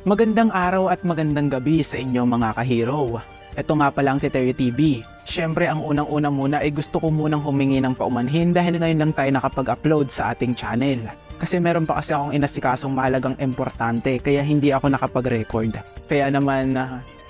Magandang araw at magandang gabi sa inyo mga ka-hero. Ito nga pala ang Titerio TV. Siyempre ang unang-una muna ay gusto ko munang humingi ng paumanhin dahil ngayon lang tayo nakapag-upload sa ating channel. Kasi meron pa kasi akong inasikasong mahalagang importante kaya hindi ako nakapag-record. Kaya naman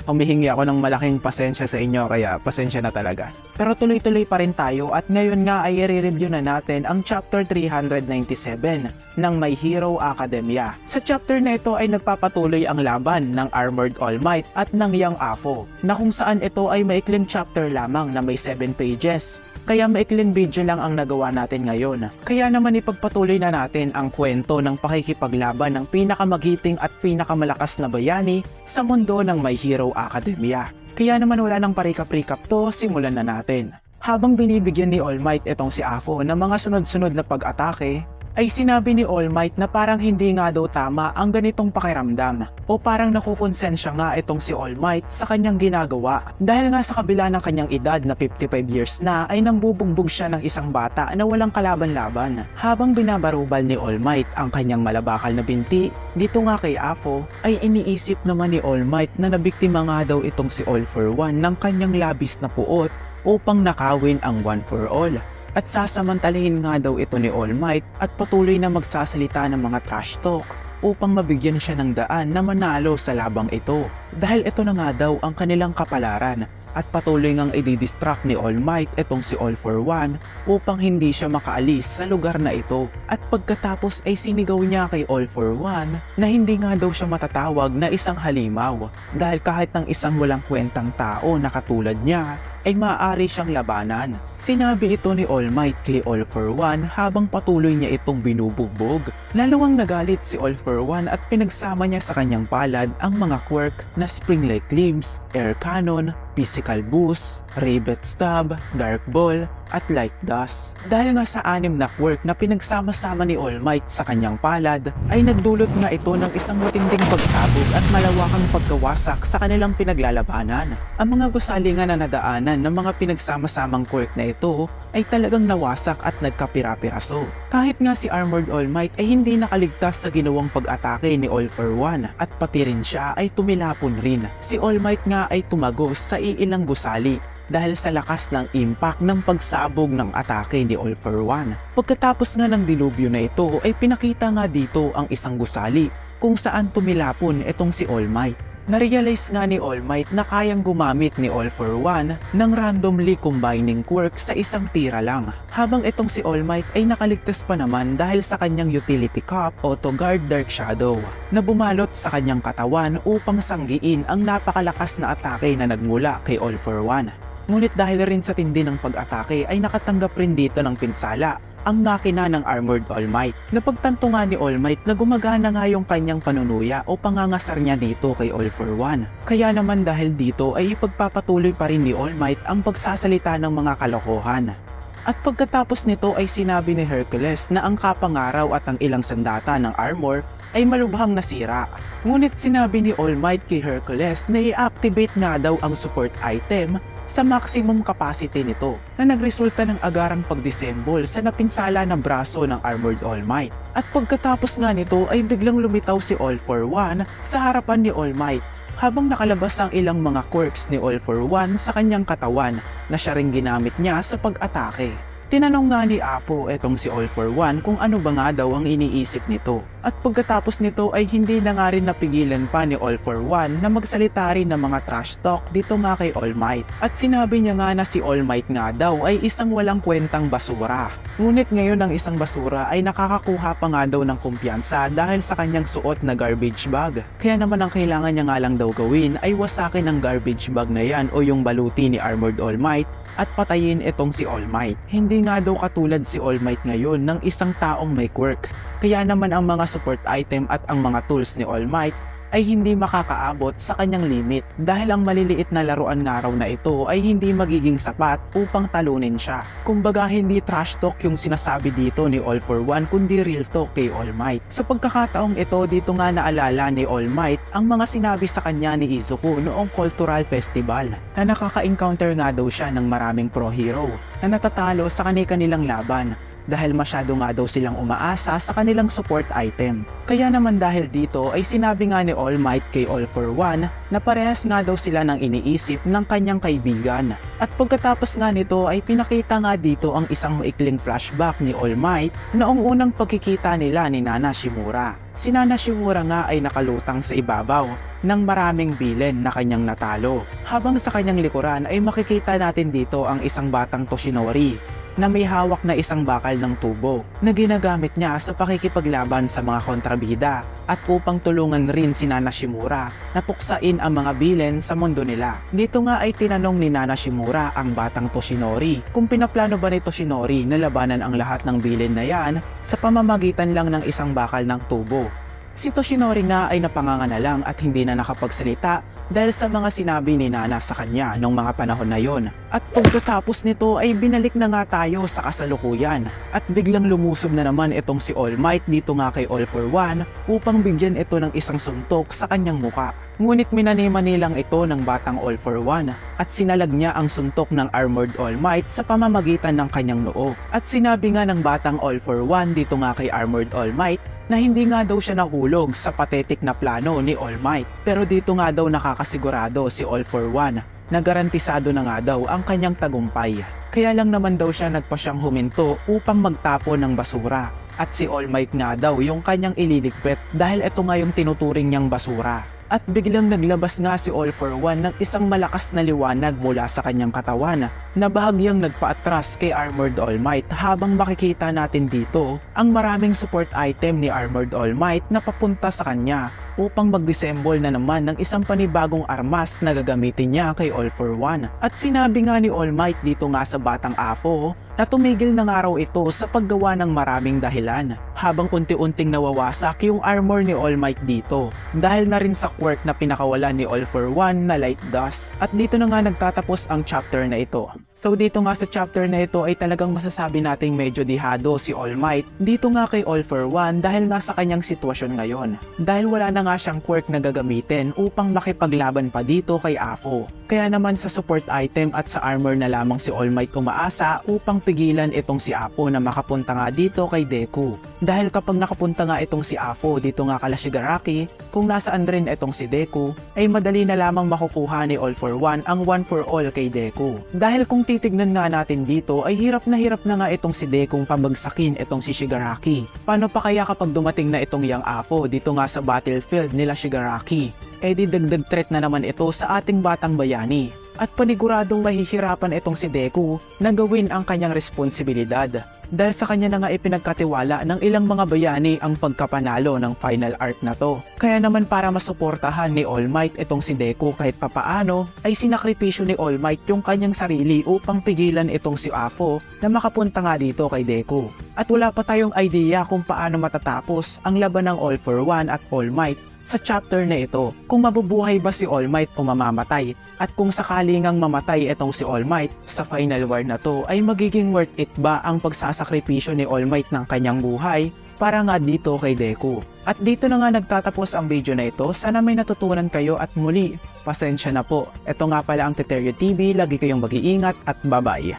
humihingi ako ng malaking pasensya sa inyo kaya pasensya na talaga. Pero tuloy-tuloy pa rin tayo at ngayon nga ay i-review na natin ang chapter 397 ng My Hero Academia. Sa chapter na ito ay nagpapatuloy ang laban ng Armored All Might at ng Young Afo na kung saan ito ay maikling chapter lamang na may 7 pages. Kaya maikling video lang ang nagawa natin ngayon. Kaya naman ipagpatuloy na natin ang kwento ng pakikipaglaban ng pinakamagiting at pinakamalakas na bayani sa mundo ng My Hero Academia. Kaya naman wala nang parikap-rikap to, simulan na natin. Habang binibigyan ni All Might itong si Afo ng mga sunod-sunod na pag-atake, ay sinabi ni All Might na parang hindi nga daw tama ang ganitong pakiramdam o parang nakukonsensya nga itong si All Might sa kanyang ginagawa dahil nga sa kabila ng kanyang edad na 55 years na ay nambubugbog siya ng isang bata na walang kalaban-laban. Habang binabarubal ni All Might ang kanyang malabakal na binti, dito nga kay Afo ay iniisip naman ni All Might na nabiktima nga daw itong si All for One ng kanyang labis na puot upang nakawin ang One for All. At sasamantalahin nga daw ito ni All Might at patuloy na magsasalita ng mga trash talk upang mabigyan siya ng daan na manalo sa labang ito. Dahil ito na nga daw ang kanilang kapalaran at patuloy ngang i-distract ni All Might itong si All for One upang hindi siya makaalis sa lugar na ito. At pagkatapos ay sinigaw niya kay All for One na hindi nga daw siya matatawag na isang halimaw dahil kahit ng isang walang kwentang tao na katulad niya ay maaari siyang labanan. Sinabi ito ni All Might kay All for One habang patuloy niya itong binubugbog. Lalawang nagalit si All for One at pinagsama niya sa kanyang palad ang mga quirk na Spring-like Limbs, Air Cannon, Physical Boost, Rivet Stab, Dark Ball, at Light Dust. Dahil nga sa 6 na quirk na pinagsama-sama ni All Might sa kanyang palad, ay nagdulot nga ito ng isang matinding pagsabog at malawakang pagkawasak sa kanilang pinaglalabanan. Ang mga gusali nga na nadaanan ng mga pinagsama-samang quirk na ito ay talagang nawasak at nagkapira-piraso. Kahit nga si Armored All Might ay hindi nakaligtas sa ginawang pag-atake ni All for One at pati rin siya ay tumilapon rin. Si All Might nga ay tumagos sa iilang gusali dahil sa lakas ng impact ng pagsabog ng atake ni All for One. Pagkatapos nga ng dilubyo na ito ay pinakita nga dito ang isang gusali kung saan tumilapon itong si All Might. Narealize nga ni All Might na kayang gumamit ni All for One ng randomly combining quirk sa isang tira lang. Habang itong si All Might ay nakaligtas pa naman dahil sa kanyang utility cup Auto Guard Dark Shadow na bumalot sa kanyang katawan upang sanggiin ang napakalakas na atake na nagmula kay All for One. Ngunit dahil rin sa tindi ng pag-atake ay nakatanggap rin dito ng pinsala ang makina ng Armored All Might. Napagtanto nga ni All Might na gumagana nga yung kanyang panunuya o pangangasar niya dito kay All for One. Kaya naman dahil dito ay ipagpapatuloy pa rin ni All Might ang pagsasalita ng mga kalokohan. At pagkatapos nito ay sinabi ni Hercules na ang kapangaraw at ang ilang sandata ng armor ay malubhang nasira. Ngunit sinabi ni All Might kay Hercules na i-activate nga daw ang support item sa maximum capacity nito na nagresulta ng agarang pagdissemble sa napinsala ng braso ng Armored All Might. At pagkatapos nga nito ay biglang lumitaw si All for One sa harapan ni All Might habang nakalabas ang ilang mga quirks ni All for One sa kanyang katawan na siya ring ginamit niya sa pag-atake. Tinanong nga ni Afo etong si All for One kung ano ba nga daw ang iniisip nito. At pagkatapos nito ay hindi na nga rin napigilan pa ni All for One na magsalita rin ng mga trash talk dito nga kay All Might. At sinabi niya nga na si All Might nga daw ay isang walang kwentang basura. Ngunit ngayon ang isang basura ay nakakakuha pa nga daw ng kumpiyansa dahil sa kanyang suot na garbage bag. Kaya naman ang kailangan niya nga lang daw gawin ay wasakin ang garbage bag na yan o yung baluti ni Armored All Might at patayin itong si All Might. Hindi nga daw katulad si All Might ngayon ng isang taong may quirk. Kaya naman ang mga support item at ang mga tools ni All Might ay hindi makakaabot sa kanyang limit dahil ang maliliit na laruan nga raw na ito ay hindi magiging sapat upang talunin siya. Kumbaga hindi trash talk yung sinasabi dito ni All for One kundi real talk kay All Might. Sa pagkakataong ito dito nga naalala ni All Might ang mga sinabi sa kanya ni Izuku noong Cultural Festival na nakaka-encounter nga daw siya ng maraming pro hero na natatalo sa kanilang laban dahil masyado nga daw silang umaasa sa kanilang support item. Kaya naman dahil dito ay sinabi nga ni All Might kay All For One na parehas nga daw sila ng iniisip ng kanyang kaibigan. At pagkatapos nga nito ay pinakita nga dito ang isang maikling flashback ni All Might noong unang pagkikita nila ni Nana Shimura. Si Nana Shimura nga ay nakalutang sa ibabaw ng maraming bilen na kanyang natalo. Habang sa kanyang likuran ay makikita natin dito ang isang batang Toshinori na may hawak na isang bakal ng tubo na ginagamit niya sa pakikipaglaban sa mga kontrabida at upang tulungan rin si Nana Shimura na puksain ang mga bilen sa mundo nila. Dito nga ay tinanong ni Nana Shimura ang batang Toshinori kung pinaplano ba ni Toshinori na labanan ang lahat ng bilen na yan sa pamamagitan lang ng isang bakal ng tubo. Si Toshinori nga ay napanganga na lang at hindi na nakapagsalita dahil sa mga sinabi ni Nana sa kanya noong mga panahon na yon. At pagkatapos nito ay binalik na nga tayo sa kasalukuyan at biglang lumusob na naman itong si All Might dito nga kay All For One upang bigyan ito ng isang suntok sa kanyang muka. Ngunit minani-mani lang ito ng batang All For One at sinalag niya ang suntok ng Armored All Might sa pamamagitan ng kanyang noo. At sinabi nga ng batang All For One dito nga kay Armored All Might na hindi nga daw siya nahulog sa pathetic na plano ni All Might. Pero dito nga daw nakakasigurado si All For One na garantisado na nga daw ang kanyang tagumpay. Kaya lang naman daw siya nagpasyang huminto upang magtapo ng basura. At si All Might nga daw yung kanyang ililigpit dahil ito nga yung tinuturing niyang basura. At biglang naglabas nga si All For One ng isang malakas na liwanag mula sa kanyang katawan na bahagyang nagpaatras kay Armored All Might habang makikita natin dito ang maraming support item ni Armored All Might na papunta sa kanya upang mag-dissemble na naman ng isang panibagong armas na gagamitin niya kay All For One. At sinabi nga ni All Might dito nga sa batang Apo na tumigil na nga raw ito sa paggawa ng maraming dahilan habang unti-unting nawawasak yung armor ni All Might dito dahil na rin sa quirk na pinakawalan ni All For One na Light Dust. At dito na nga nagtatapos ang chapter na ito. So dito nga sa chapter na ito ay talagang masasabi nating medyo dihado si All Might dito nga kay All For One dahil nasa kanyang sitwasyon ngayon. Dahil wala na nga siyang quirk na gagamitin upang makipaglaban pa dito kay Apo. Kaya naman sa support item at sa armor na lamang si All Might umaasa upang pigilan itong si Apo na makapunta nga dito kay Deku. Dahil kapag nakapunta nga itong si Apo dito nga kala Shigaraki, kung nasaan rin itong si Deku, ay madali na lamang makukuha ni All For One ang one for all kay Deku. Dahil kung titignan nga natin dito ay hirap na nga itong si Dekong pabagsakin itong si Shigaraki. Paano pa kaya kapag dumating na itong Young Apo dito nga sa battlefield nila Shigaraki? Eh di dagdag threat na naman ito sa ating batang bayani. At paniguradong mahihirapan itong si Deku na gawin ang kanyang responsibilidad. Dahil sa kanya na nga ipinagkatiwala ng ilang mga bayani ang pagkapanalo ng final arc na to. Kaya naman para masuportahan ni All Might itong si Deku kahit papaano ay sinakripisyo ni All Might yung kanyang sarili upang pigilan itong si Apo na makapunta nga dito kay Deku. At wala pa tayong idea kung paano matatapos ang laban ng All For One at All Might sa chapter na ito, kung mabubuhay ba si All Might o mamamatay, at kung sakali ngang mamatay itong si All Might sa final war na to ay magiging worth it ba ang pagsasakripisyo ni All Might ng kanyang buhay para nga dito kay Deku. At dito na nga nagtatapos ang video na ito. Sana may natutunan kayo at muli, pasensya na po. Ito nga pala ang Teteryo TV, lagi kayong mag-iingat at bye-bye.